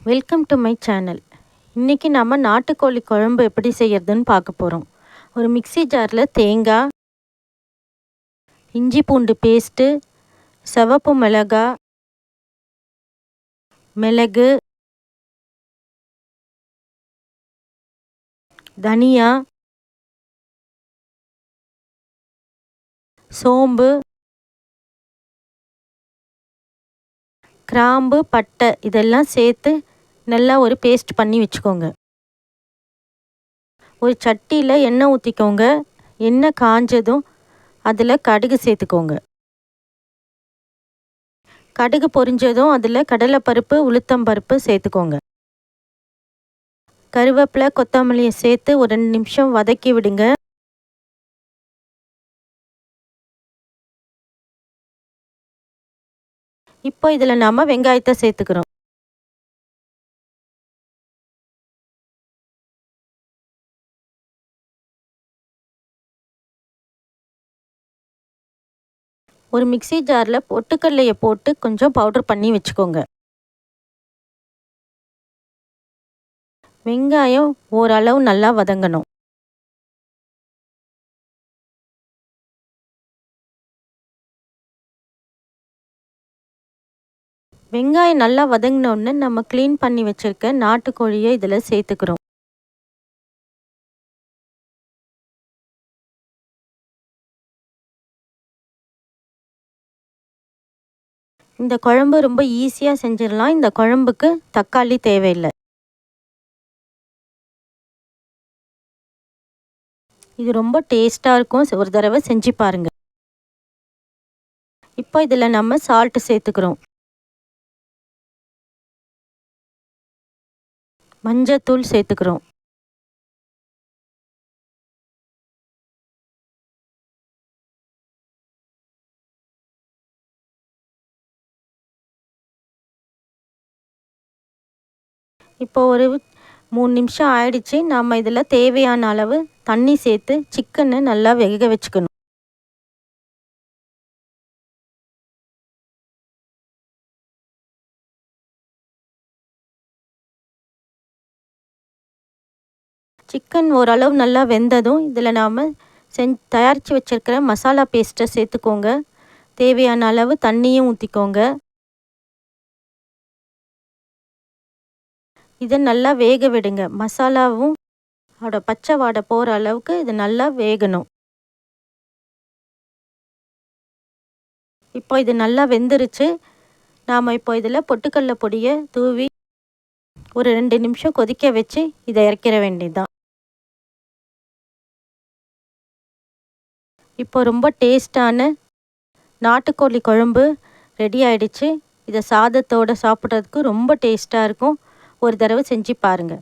Welcome to my channel. இன்றைக்கி நம்ம நாட்டுக்கோழி குழம்பு எப்படி செய்யறதுன்னு பார்க்க போகிறோம். ஒரு மிக்ஸி ஜாரில் தேங்காய், இஞ்சி பூண்டு பேஸ்ட்டு, சிவப்பு மிளகாய், மிளகு, தனியா, சோம்பு, கிராம்பு, பட்டை இதெல்லாம் சேர்த்து நல்லா ஒரு பேஸ்ட் பண்ணி வச்சுக்கோங்க. ஒரு சட்டியில் எண்ணெய் ஊற்றிக்கோங்க. எண்ணெய் காஞ்சதும் அதில் கடுகு சேர்த்துக்கோங்க. கடுகு பொரிஞ்சதும் அதில் கடலைப்பருப்பு, உளுத்தம்பருப்பு சேர்த்துக்கோங்க. கருவேப்பிலை, கொத்தமல்லியை சேர்த்து ஒரு 2 நிமிஷம் வதக்கி விடுங்க. இப்போ இதில் நாம் வெங்காயத்தை சேர்த்துக்கிறோம். ஒரு மிக்ஸி ஜாரில் பொட்டுக்கடலையை போட்டு கொஞ்சம் பவுடர் பண்ணி வச்சுக்கோங்க. வெங்காயம் ஓரளவு நல்லா வதங்கணும். வெங்காயம் நல்லா வதங்கினோடனே நம்ம க்ளீன் பண்ணி வச்சுருக்க நாட்டுக்கோழியை இதில் சேர்த்துக்கிறோம். இந்த குழம்பு ரொம்ப ஈஸியாக செஞ்சிடலாம். இந்த குழம்புக்கு தக்காளி தேவையில்லை. இது ரொம்ப டேஸ்ட்டாக இருக்கும். ஒரு தடவை செஞ்சு பாருங்கள். இப்போ இதில் நம்ம சால்ட்டு சேர்த்துக்கிறோம். மஞ்சத்தூள் சேர்த்துக்கிறோம். இப்போ ஒரு 3 நிமிஷம் ஆயிடுச்சு. நாம் இதில் தேவையான அளவு தண்ணி சேர்த்து சிக்கனை நல்லா வேக வச்சுக்கணும். சிக்கன் ஓரளவு நல்லா வெந்ததும் இதில் நாம் தயாரித்து வச்சுருக்கிற மசாலா பேஸ்ட்டை சேர்த்துக்கோங்க. தேவையான அளவு தண்ணியும் ஊற்றிக்கோங்க. இதை நல்லா வேக விடுங்க. மசாலாவும் பச்சை வாடை போகிற அளவுக்கு இது நல்லா வேகணும். இப்போ இது நல்லா வெந்துருச்சு. நாம் இப்போ இதில் பொட்டுக்கடலை பொடியை தூவி ஒரு 2 நிமிஷம் கொதிக்க வச்சு இதை இறக்கிற வேண்டியதுதான். இப்போ ரொம்ப டேஸ்டான நாட்டுக்கோழி குழம்பு ரெடி ஆயிடுச்சு. இதை சாதத்தோடு சாப்பிட்றதுக்கு ரொம்ப டேஸ்ட்டாக இருக்கும். ஒரு தடவை செஞ்சு பாருங்கள்.